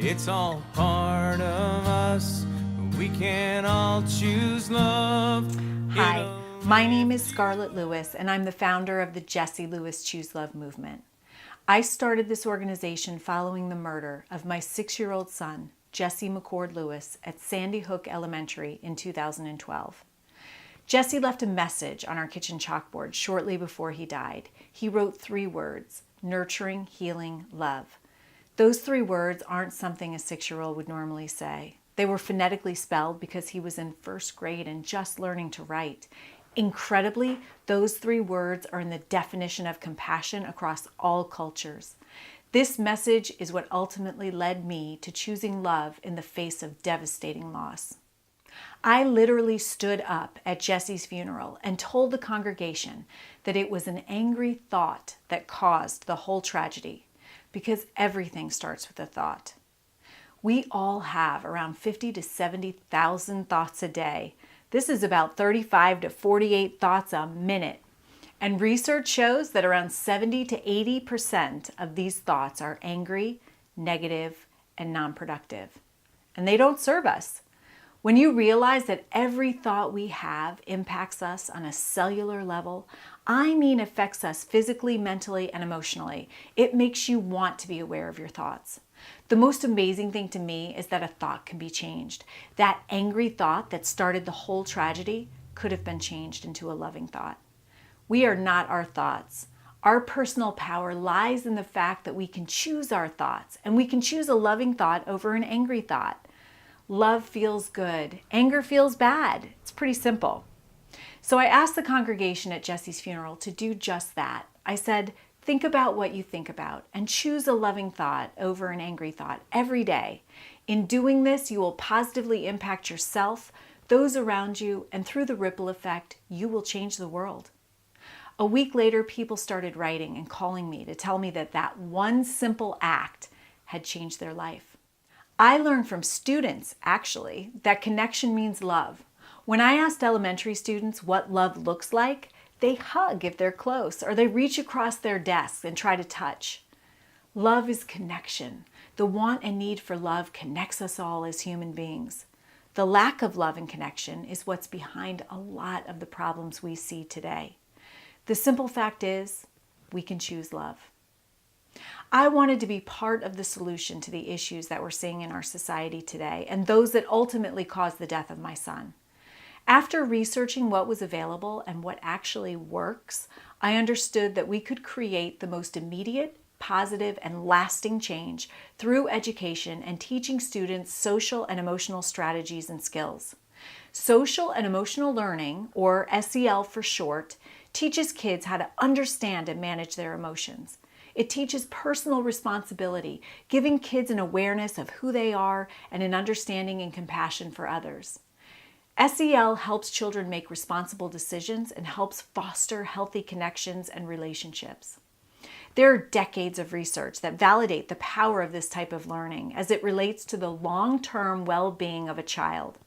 It's all part of us. We can all choose love. Hi, my name is Scarlett Lewis, and I'm the founder of the Jessie Lewis Choose Love movement. I started this organization following the murder of my 6-year-old son, Jesse McCord Lewis, at Sandy Hook Elementary in 2012. Jesse left a message on our kitchen chalkboard shortly before he died. He wrote 3 words: nurturing, healing, love. Those 3 words aren't something a 6-year-old would normally say. They were phonetically spelled because he was in 1st grade and just learning to write. Incredibly, those 3 words are in the definition of compassion across all cultures. This message is what ultimately led me to choosing love in the face of devastating loss. I literally stood up at Jesse's funeral and told the congregation that it was an angry thought that caused the whole tragedy, because everything starts with a thought. We all have around 50 to 70,000 thoughts a day. This is about 35 to 48 thoughts a minute. And research shows that around 70 to 80% of these thoughts are angry, negative, and non-productive. And they don't serve us. When you realize that every thought we have impacts us on a cellular level, I mean affects us physically, mentally, and emotionally, it makes you want to be aware of your thoughts. The most amazing thing to me is that a thought can be changed. That angry thought that started the whole tragedy could have been changed into a loving thought. We are not our thoughts. Our personal power lies in the fact that we can choose our thoughts, and we can choose a loving thought over an angry thought. Love feels good. Anger feels bad. It's pretty simple. So I asked the congregation at Jesse's funeral to do just that. I said, think about what you think about and choose a loving thought over an angry thought every day. In doing this, you will positively impact yourself, those around you, and through the ripple effect, you will change the world. A week later, people started writing and calling me to tell me that that one simple act had changed their life. I learned from students, actually, that connection means love. When I asked elementary students what love looks like, they hug if they're close, or they reach across their desks and try to touch. Love is connection. The want and need for love connects us all as human beings. The lack of love and connection is what's behind a lot of the problems we see today. The simple fact is, we can choose love. I wanted to be part of the solution to the issues that we're seeing in our society today and those that ultimately caused the death of my son. After researching what was available and what actually works, I understood that we could create the most immediate, positive, and lasting change through education and teaching students social and emotional strategies and skills. Social and emotional learning, or SEL for short, teaches kids how to understand and manage their emotions. It teaches personal responsibility, giving kids an awareness of who they are and an understanding and compassion for others. SEL helps children make responsible decisions and helps foster healthy connections and relationships. There are decades of research that validate the power of this type of learning as it relates to the long-term well-being of a child.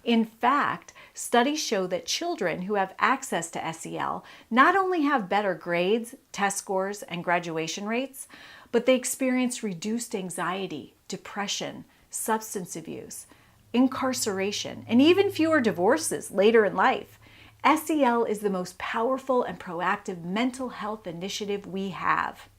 In fact, studies show that children who have access to SEL not only have better grades, test scores, and graduation rates, but they experience reduced anxiety, depression, substance abuse, incarceration, and even fewer divorces later in life. SEL is the most powerful and proactive mental health initiative we have.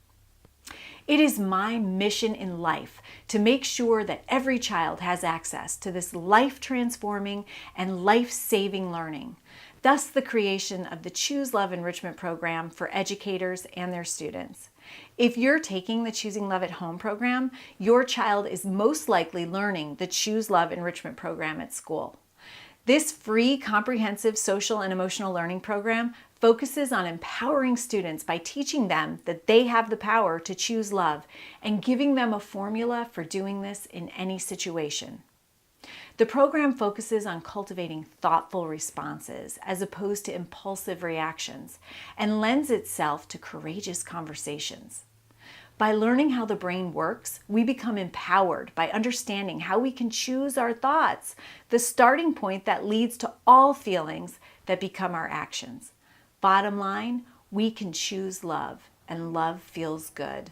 It is my mission in life to make sure that every child has access to this life-transforming and life-saving learning. Thus, the creation of the Choose Love Enrichment Program for educators and their students. If you're taking the Choosing Love at Home program, your child is most likely learning the Choose Love Enrichment Program at school. This free, comprehensive social and emotional learning program focuses on empowering students by teaching them that they have the power to choose love and giving them a formula for doing this in any situation. The program focuses on cultivating thoughtful responses as opposed to impulsive reactions and lends itself to courageous conversations. By learning how the brain works, we become empowered by understanding how we can choose our thoughts, the starting point that leads to all feelings that become our actions. Bottom line, we can choose love, and love feels good.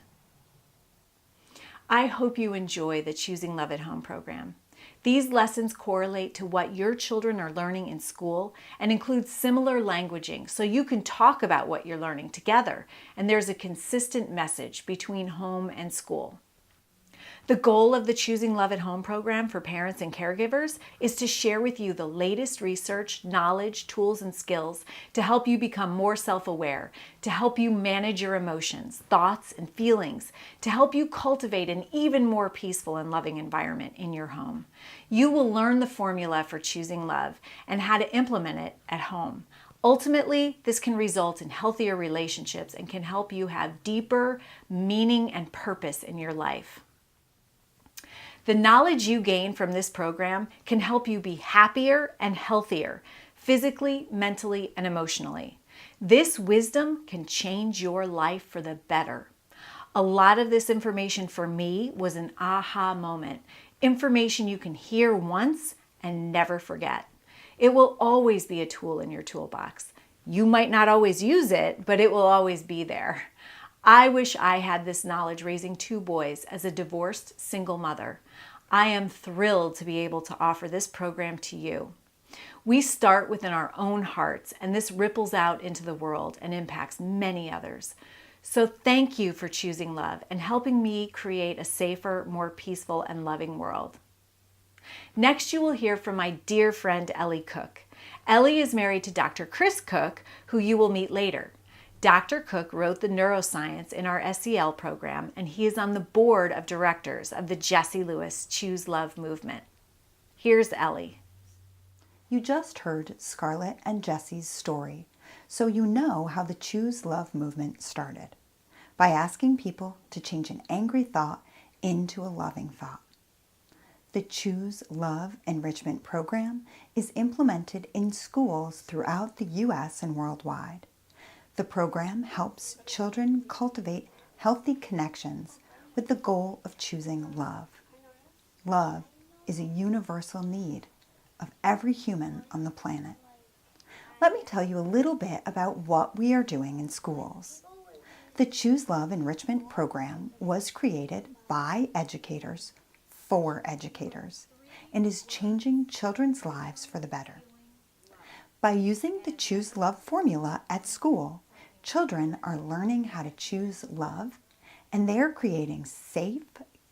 I hope you enjoy the Choosing Love at Home program. These lessons correlate to what your children are learning in school and include similar languaging so you can talk about what you're learning together, and there's a consistent message between home and school. The goal of the Choosing Love at Home program for parents and caregivers is to share with you the latest research, knowledge, tools, and skills to help you become more self-aware, to help you manage your emotions, thoughts, and feelings, to help you cultivate an even more peaceful and loving environment in your home. You will learn the formula for choosing love and how to implement it at home. Ultimately, this can result in healthier relationships and can help you have deeper meaning and purpose in your life. The knowledge you gain from this program can help you be happier and healthier, physically, mentally, and emotionally. This wisdom can change your life for the better. A lot of this information for me was an aha moment, information you can hear once and never forget. It will always be a tool in your toolbox. You might not always use it, but it will always be there. I wish I had this knowledge raising 2 boys as a divorced single mother. I am thrilled to be able to offer this program to you. We start within our own hearts, and this ripples out into the world and impacts many others. So thank you for choosing love and helping me create a safer, more peaceful, and loving world. Next, you will hear from my dear friend Ellie Cook. Ellie is married to Dr. Chris Cook, who you will meet later. Dr. Cook wrote the neuroscience in our SEL program, and he is on the board of directors of the Jessie Lewis Choose Love movement. Here's Ellie. You just heard Scarlett and Jessie's story, so you know how the Choose Love movement started, by asking people to change an angry thought into a loving thought. The Choose Love Enrichment Program is implemented in schools throughout the U.S. and worldwide. The program helps children cultivate healthy connections with the goal of choosing love. Love is a universal need of every human on the planet. Let me tell you a little bit about what we are doing in schools. The Choose Love Enrichment Program was created by educators for educators and is changing children's lives for the better. By using the Choose Love formula at school, children are learning how to choose love, and they are creating safe,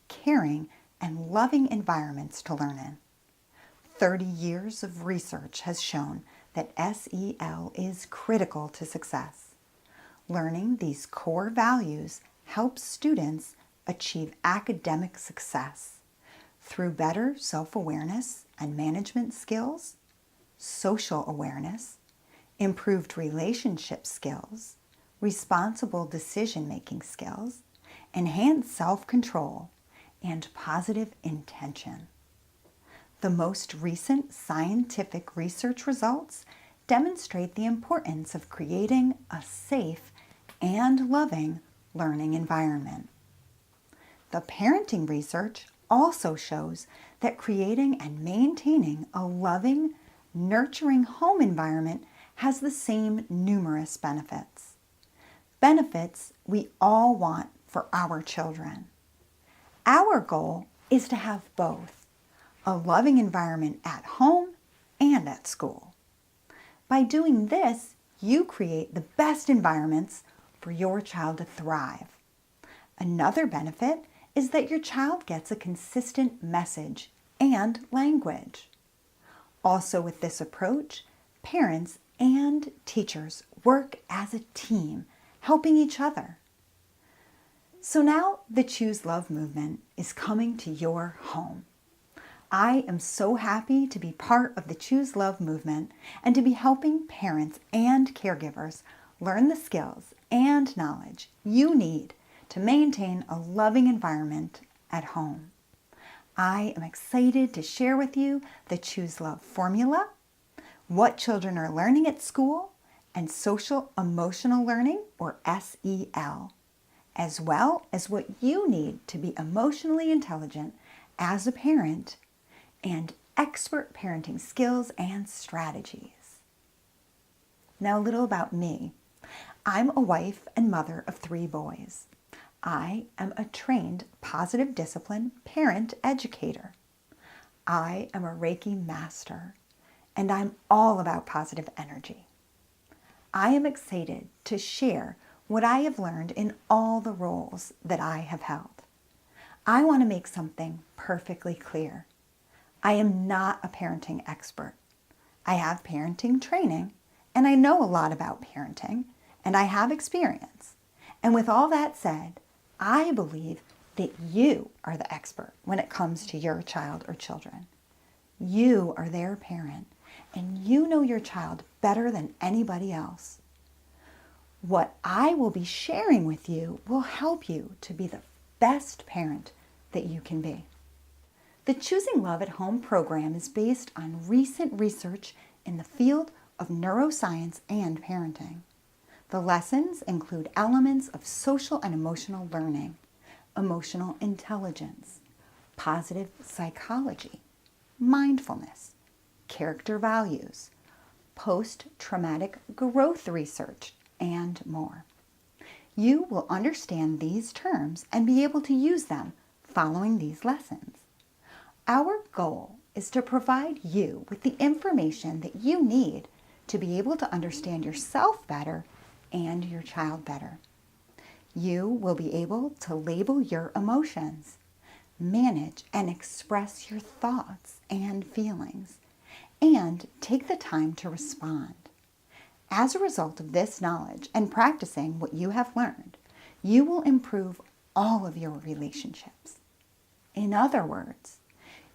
caring, and loving environments to learn in. 30 years of research has shown that SEL is critical to success. Learning these core values helps students achieve academic success through better self-awareness and management skills, social awareness, improved relationship skills, responsible decision-making skills, enhanced self-control, and positive intention. The most recent scientific research results demonstrate the importance of creating a safe and loving learning environment. The parenting research also shows that creating and maintaining a loving, nurturing home environment has the same numerous benefits. Benefits we all want for our children. Our goal is to have both, a loving environment at home and at school. By doing this, you create the best environments for your child to thrive. Another benefit is that your child gets a consistent message and language. Also with this approach, parents and teachers work as a team, helping each other. So now the Choose Love movement is coming to your home. I am so happy to be part of the Choose Love movement and to be helping parents and caregivers learn the skills and knowledge you need to maintain a loving environment at home. I am excited to share with you the Choose Love formula, what children are learning at school, and social emotional learning, or SEL, as well as what you need to be emotionally intelligent as a parent and expert parenting skills and strategies. Now a little about me. I'm a wife and mother of 3 boys. I am a trained positive discipline parent educator. I am a Reiki master, and I'm all about positive energy. I am excited to share what I have learned in all the roles that I have held. I want to make something perfectly clear. I am not a parenting expert. I have parenting training, and I know a lot about parenting, and I have experience. And with all that said, I believe that you are the expert when it comes to your child or children. You are their parent, and you know your child better than anybody else. What I will be sharing with you will help you to be the best parent that you can be. The Choosing Love at Home program is based on recent research in the field of neuroscience and parenting. The lessons include elements of social and emotional learning, emotional intelligence, positive psychology, mindfulness, character values, post-traumatic growth research, and more. You will understand these terms and be able to use them following these lessons. Our goal is to provide you with the information that you need to be able to understand yourself better and your child better. You will be able to label your emotions, manage and express your thoughts and feelings, and take the time to respond. As a result of this knowledge and practicing what you have learned, you will improve all of your relationships. In other words,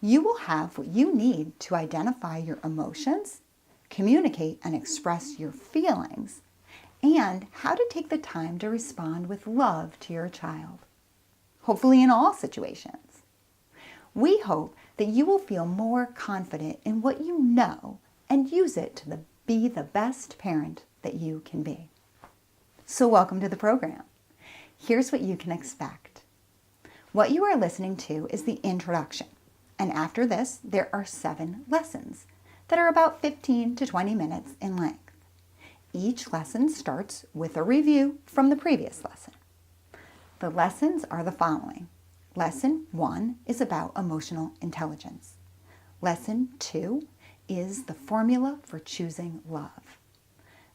you will have what you need to identify your emotions, communicate and express your feelings, and how to take the time to respond with love to your child, hopefully in all situations. We hope that you will feel more confident in what you know and use it to be the best parent that you can be. So welcome to the program. Here's what you can expect. What you are listening to is the introduction, and after this, there are 7 lessons that are about 15 to 20 minutes in length. Each lesson starts with a review from the previous lesson. The lessons are the following. Lesson 1 is about emotional intelligence. Lesson 2 is the formula for choosing love.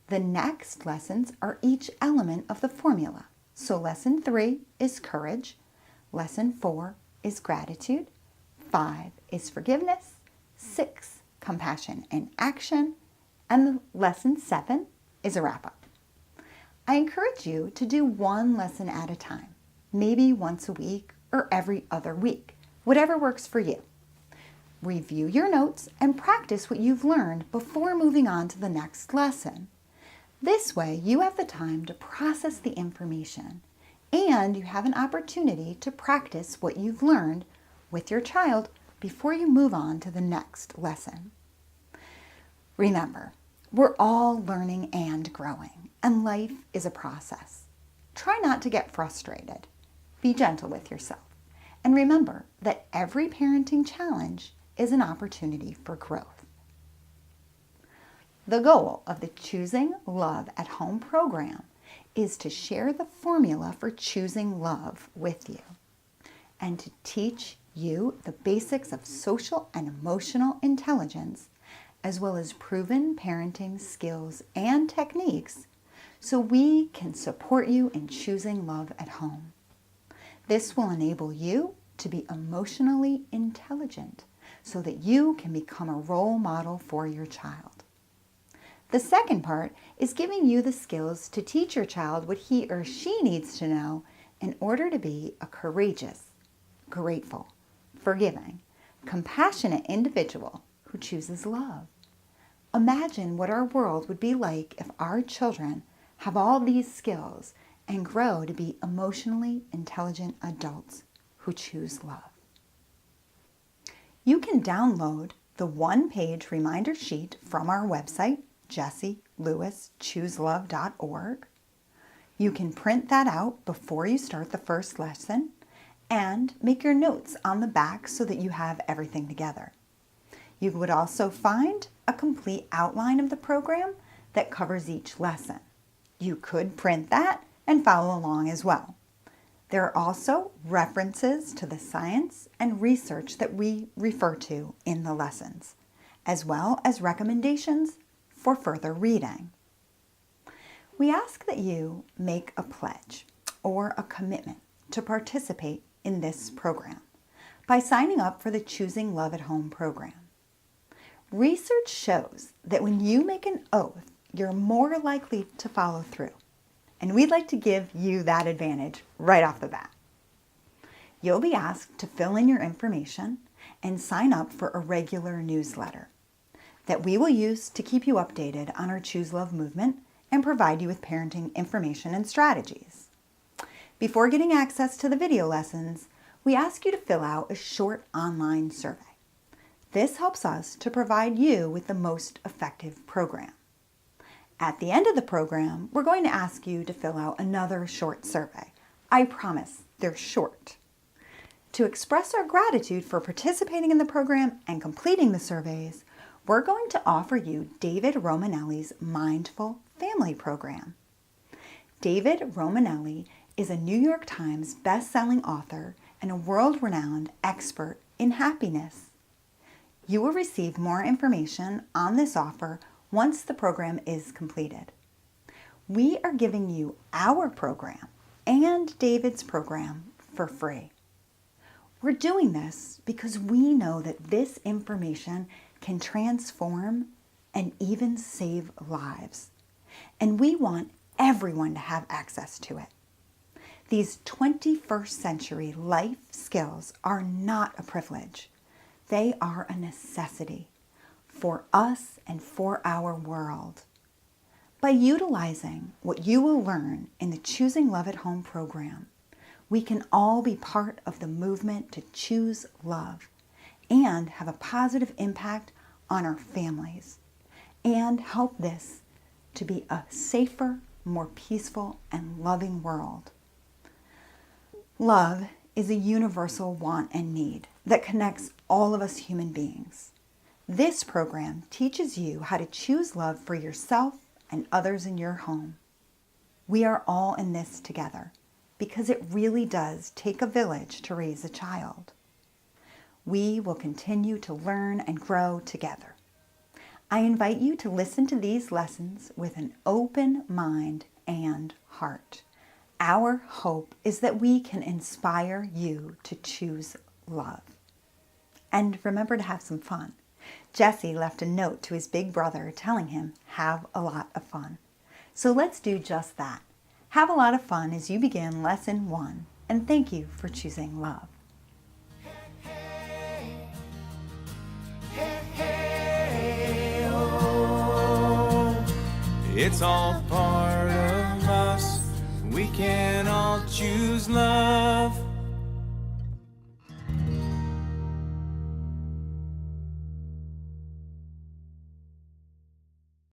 The next lessons are each element of the formula. So lesson 3 is courage. Lesson 4 is gratitude. 5 is forgiveness. 6, compassion and action. And lesson 7 is a wrap-up. I encourage you to do one lesson at a time, maybe once a week or every other week, whatever works for you. Review your notes and practice what you've learned before moving on to the next lesson. This way, you have the time to process the information and you have an opportunity to practice what you've learned with your child before you move on to the next lesson. Remember, we're all learning and growing, and life is a process. Try not to get frustrated. Be gentle with yourself. And remember that every parenting challenge is an opportunity for growth. The goal of the Choosing Love at Home program is to share the formula for choosing love with you and to teach you the basics of social and emotional intelligence, as well as proven parenting skills and techniques, so we can support you in choosing love at home. This will enable you to be emotionally intelligent so that you can become a role model for your child. The second part is giving you the skills to teach your child what he or she needs to know in order to be a courageous, grateful, forgiving, compassionate individual who chooses love. Imagine what our world would be like if our children have all these skills and grow to be emotionally intelligent adults who choose love. You can download the one-page reminder sheet from our website, jessieLewisChooseLove.org. You can print that out before you start the first lesson and make your notes on the back so that you have everything together. You would also find a complete outline of the program that covers each lesson. You could print that and follow along as well. There are also references to the science and research that we refer to in the lessons, as well as recommendations for further reading. We ask that you make a pledge or a commitment to participate in this program by signing up for the Choosing Love at Home program. Research shows that when you make an oath, you're more likely to follow through. And we'd like to give you that advantage right off the bat. You'll be asked to fill in your information and sign up for a regular newsletter that we will use to keep you updated on our Choose Love movement and provide you with parenting information and strategies. Before getting access to the video lessons, we ask you to fill out a short online survey. This helps us to provide you with the most effective program. At the end of the program, we're going to ask you to fill out another short survey. I promise they're short. To express our gratitude for participating in the program and completing the surveys, we're going to offer you David Romanelli's Mindful Family Program. David Romanelli is a New York Times best-selling author and a world-renowned expert in happiness. You will receive more information on this offer once the program is completed. We are giving you our program and David's program for free. We're doing this because we know that this information can transform and even save lives. And we want everyone to have access to it. These 21st century life skills are not a privilege. They are a necessity for us and for our world. By utilizing what you will learn in the Choosing Love at Home program, we can all be part of the movement to choose love and have a positive impact on our families and help this to be a safer, more peaceful, and loving world. Love is a universal want and need that connects all of us human beings. This program teaches you how to choose love for yourself and others in your home. We are all in this together because it really does take a village to raise a child. We will continue to learn and grow together. I invite you to listen to these lessons with an open mind and heart. Our hope is that we can inspire you to choose love. And remember to have some fun. Jesse left a note to his big brother telling him, have a lot of fun. So let's do just that. Have a lot of fun as you begin Lesson 1, and thank you for choosing love. It's all part of us. We can all choose love.